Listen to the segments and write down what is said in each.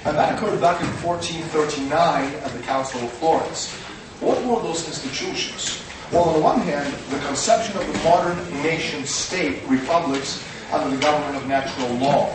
And that occurred back in 1439 at the Council of Florence. What were those institutions? Well, on the one hand, the conception of the modern nation-state republics under the government of natural law.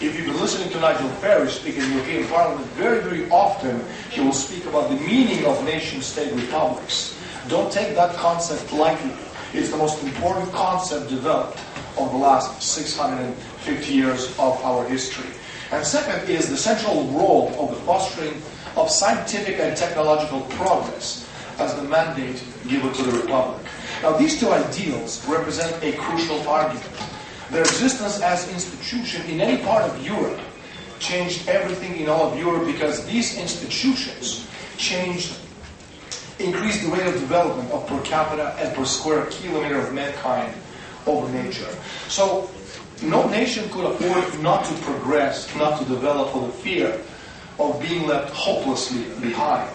If you've been listening to Nigel Farage speak in the European Parliament, very, very often he will speak about the meaning of nation-state republics. Don't take that concept lightly. It's the most important concept developed over the last 650 years of our history. And second is the central role of the fostering of scientific and technological progress as the mandate given to the Republic. Now, these two ideals represent a crucial argument. Their existence as institution in any part of Europe changed everything in all of Europe, because these institutions increased the rate of development of per capita and per square kilometer of mankind over nature. So no nation could afford not to progress, not to develop, for the fear of being left hopelessly behind.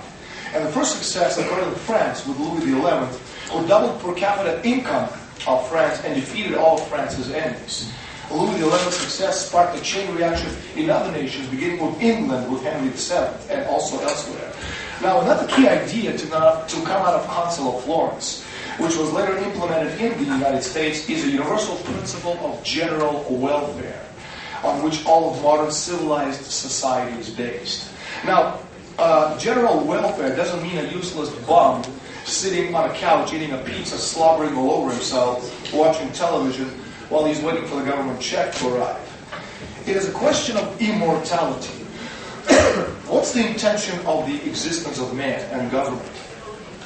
And the first success occurred in France with Louis XI, who doubled per capita income of France and defeated all of France's enemies. Louis XI's success sparked a chain reaction in other nations, beginning with England with Henry VII and also elsewhere. Now, another key idea to come out of Council of Florence, which was later implemented in the United States, is a universal principle of general welfare, on which all of modern civilized society is based. Now, general welfare doesn't mean a useless bum sitting on a couch eating a pizza, slobbering all over himself, watching television while he's waiting for the government check to arrive. It is a question of immortality. What's the intention of the existence of man and government?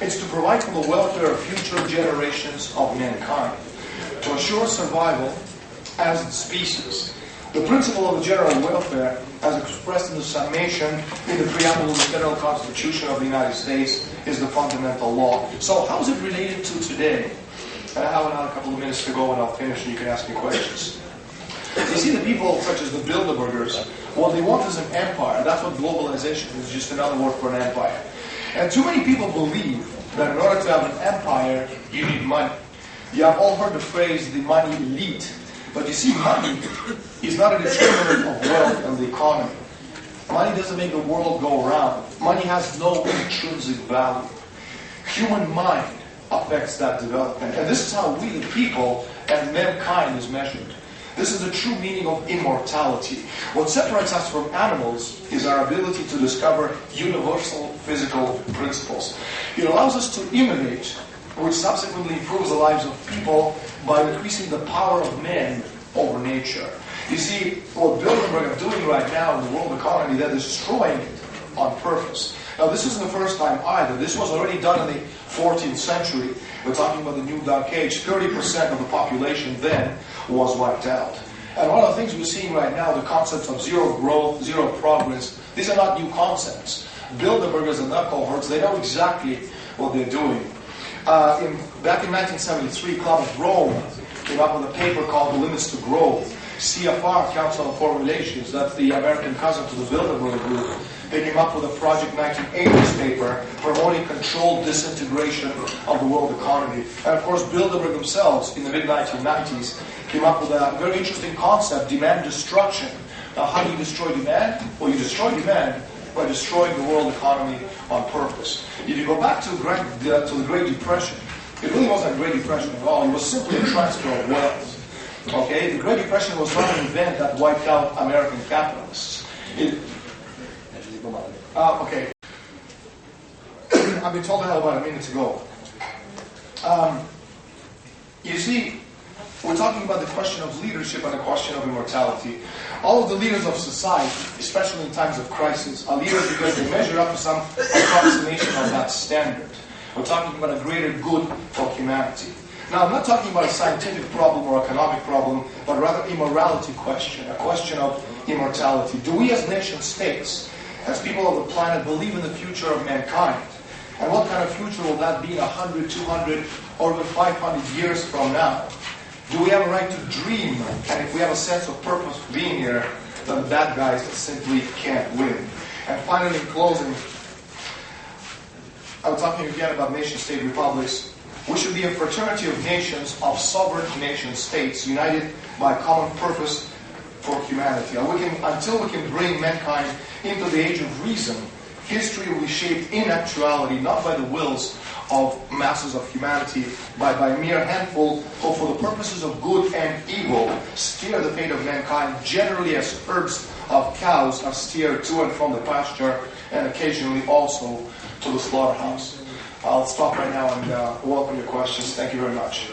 It's to provide for the welfare of future generations of mankind, to ensure survival as a species. The principle of the general welfare, as expressed in the summation in the preamble of the Federal Constitution of the United States, is the fundamental law. So how is it related to today? I have another couple of minutes to go and I'll finish and you can ask me questions. You see, the people such as the Bilderbergers, what they want is an empire. That's what globalization is, just another word for an empire. And too many people believe that in order to have an empire, you need money. You have all heard the phrase, the money elite. But you see, money is not a determinant of wealth and the economy. Money doesn't make the world go around. Money has no intrinsic value. Human mind affects that development. And this is how we, the people, and mankind is measured. This is the true meaning of immortality. What separates us from animals is our ability to discover universal physical principles. It allows us to innovate, which subsequently improves the lives of people by increasing the power of man over nature. You see, what Bilderberg are doing right now in the world economy, they're destroying it on purpose. Now, this isn't the first time either. This was already done in the 14th century. We're talking about the New Dark Age. 30% of the population then was wiped out. And one of the things we're seeing right now, the concepts of zero growth, zero progress, these are not new concepts. Bilderbergers and their cohorts, they know exactly what they're doing. Back in 1973, Club of Rome came up with a paper called The Limits to Growth. CFR, Council on Foreign Relations, that's the American cousin to the Bilderberg group, they came up with a Project 1980s paper promoting controlled disintegration of the world economy. And of course, Bilderberg themselves, in the mid-1990s, came up with a very interesting concept, demand destruction. Now, how do you destroy demand? Well, you destroy demand by destroying the world economy on purpose. If you go back to the Great Depression, it really wasn't a Great Depression at all. It was simply a transfer of wealth. Okay, the Great Depression was not an event that wiped out American capitalists. Okay. I've been told that about a minute ago. You see, we're talking about the question of leadership and the question of immortality. All of the leaders of society, especially in times of crisis, are leaders because they measure up to some approximation of that standard. We're talking about a greater good for humanity. Now, I'm not talking about a scientific problem or economic problem, but rather a morality question, a question of immortality. Do we as nation states, as people of the planet, believe in the future of mankind? And what kind of future will that be in 100, 200, or even 500 years from now? Do we have a right to dream? And if we have a sense of purpose for being here, then the bad guys simply can't win. And finally, in closing, I was talking again about nation-state republics. We should be a fraternity of nations, of sovereign nation states, united by a common purpose for humanity. And until we can bring mankind into the age of reason, history will be shaped in actuality, not by the wills of masses of humanity, by a mere handful who, for the purposes of good and evil, steer the fate of mankind, generally as herds of cows are steered to and from the pasture, and occasionally also to the slaughterhouse. I'll stop right now and welcome your questions. Thank you very much.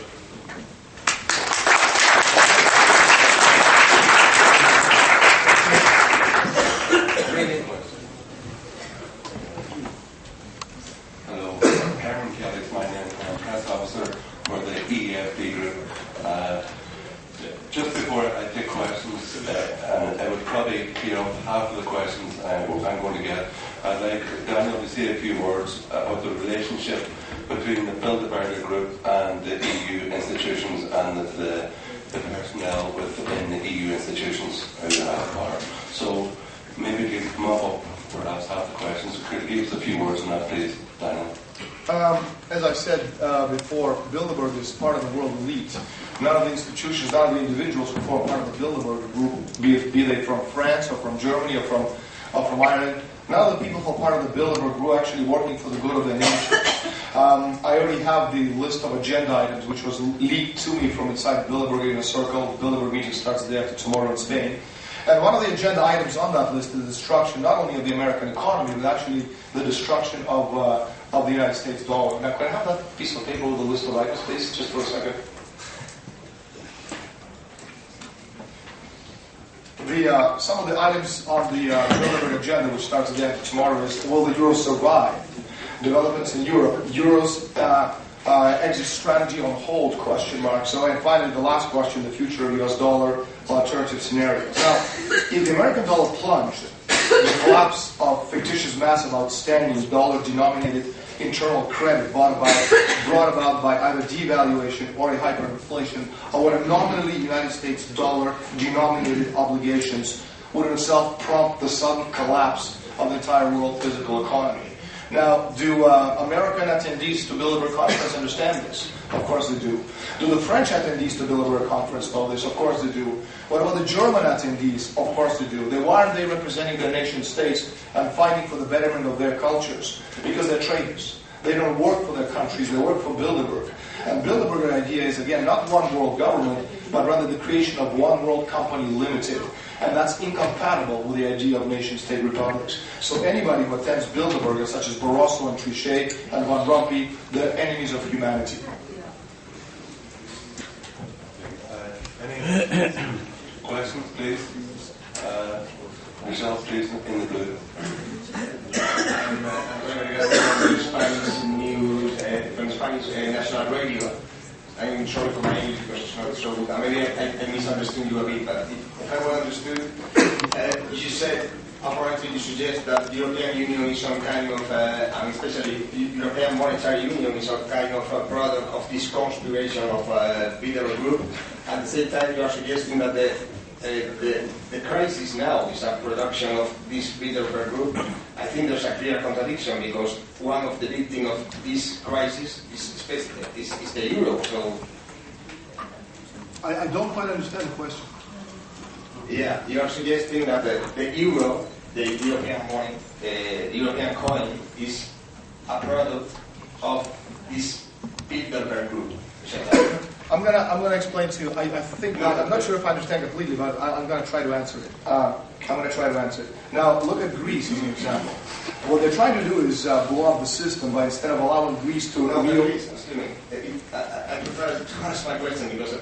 Just before I take questions, and I would probably clear up half of the questions I'm going to get, I'd like Daniel to say a few words about the relationship between the Bilderberg group and the EU institutions and the personnel within the EU institutions who have power. So maybe you can come up perhaps half the questions. Could you give us a few words on that, please, Daniel? As I said before, Bilderberg is part of the world elite. None of the institutions, none of the individuals who form part of the Bilderberg group, be they from France or from Germany or from Ireland, none of the people who are part of the Bilderberg group are actually working for the good of the nation. I already have the list of agenda items which was leaked to me from inside Bilderberg in a circle. The Bilderberg meeting starts the day after tomorrow in Spain. And one of the agenda items on that list is the destruction not only of the American economy, but actually the destruction of the United States dollar. Now, can I have that piece of paper with the list of items, please, just for a second? Some of the items on the Bilderberg agenda, which starts again tomorrow, is will the euro survive? Developments in Europe. Euro's exit strategy on hold, question mark. So, and finally, the last question, the future of US dollar, alternative scenarios. Now, if the American dollar plunged, the collapse of fictitious massive outstanding dollar-denominated internal credit brought about by either devaluation or a hyperinflation, or what a nominally United States dollar-denominated obligations would in itself prompt the sudden collapse of the entire world physical economy. Now, do American attendees to Bilderberg Conference understand this? Of course they do. Do the French attendees to Bilderberg Conference know this? Of course they do. What about the German attendees? Of course they do. Why aren't they representing their nation states and fighting for the betterment of their cultures? Because they're traitors. They don't work for their countries, they work for Bilderberg. And Bilderberg idea is, again, not one world government, but rather the creation of one world company limited. And that's incompatible with the idea of nation-state republics. So anybody who attends Bilderberg, such as Barroso and Trichet and Van Rompuy, they're enemies of humanity. Any questions, please? Michelle, please, in the blue. I'm going to go from Spanish news, from Spanish national radio. I'm sorry for my English because it's not so good. Maybe I misunderstood you a bit, but if I well understood, you said, apparently you suggest that the European Union is some kind of, and especially the European Monetary Union is some kind of a product of this conspiration of Bilderberg Group. At the same time, you are suggesting that the crisis now is a production of this Bilderberg Group. I think there's a clear contradiction because one of the victims of this crisis is the euro. So I don't quite understand the question. Yeah, you are suggesting that the euro, the European money, the European coin, is a product of this Bilderberg Group. I'm gonna explain to you. I think I'm not sure if I understand completely, but I'm gonna try to answer it. Now, look at Greece as an example. What they're trying to do is blow up the system by instead of allowing Greece to. I prefer to ask my question because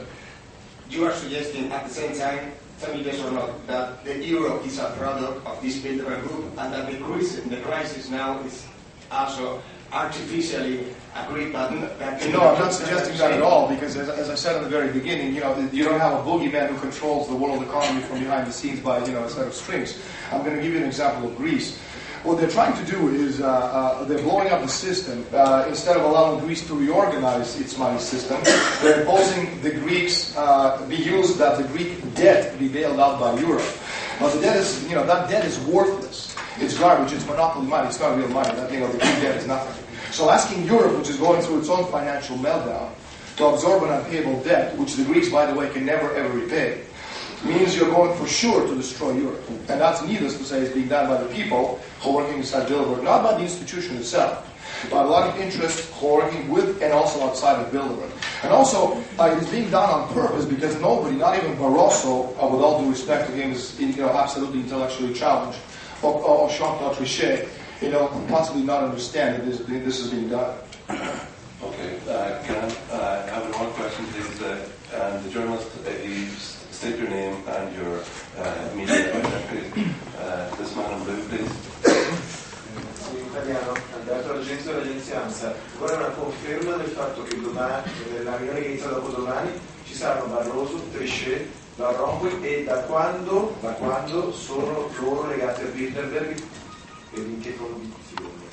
you are suggesting at the same time, tell me yes or not, that the euro is a product of this Bilderberg Group and that the crisis now is also artificially agreed that. No, I'm not suggesting that at all, because as I said in the very beginning, you don't have a boogeyman who controls the world economy from behind the scenes by a set of strings. I'm going to give you an example of Greece. What they're trying to do is they're blowing up the system. Instead of allowing Greece to reorganize its money system, they're imposing the Greeks that the Greek debt be bailed out by Europe. But the debt is, that debt is worthless. It's garbage. It's monopoly money. It's not real money. The Greek debt is nothing. So asking Europe, which is going through its own financial meltdown, to absorb an unpayable debt, which the Greeks, by the way, can never ever repay, means you're going for sure to destroy Europe. And that's needless to say is being done by the people who are working inside Bilderberg, not by the institution itself, but a lot of interests who are working with and also outside of Bilderberg. And also, it is being done on purpose because nobody, not even Barroso, with all due respect to him, is absolutely intellectually challenged, or Jean-Claude Trichet, possibly not understand that this is being done. Okay, can I have one question, please? The journalist, state your name and your media please. This man in blue, please. Italiano, Alberto Argenzio dell'agenzia ANSA. Vorrei una conferma del fatto che domani, nella riunione che inizia dopo domani, ci saranno Barroso, Trichet, Van Rompuy e da quando sono loro legati a Bilderberg e in che condizioni?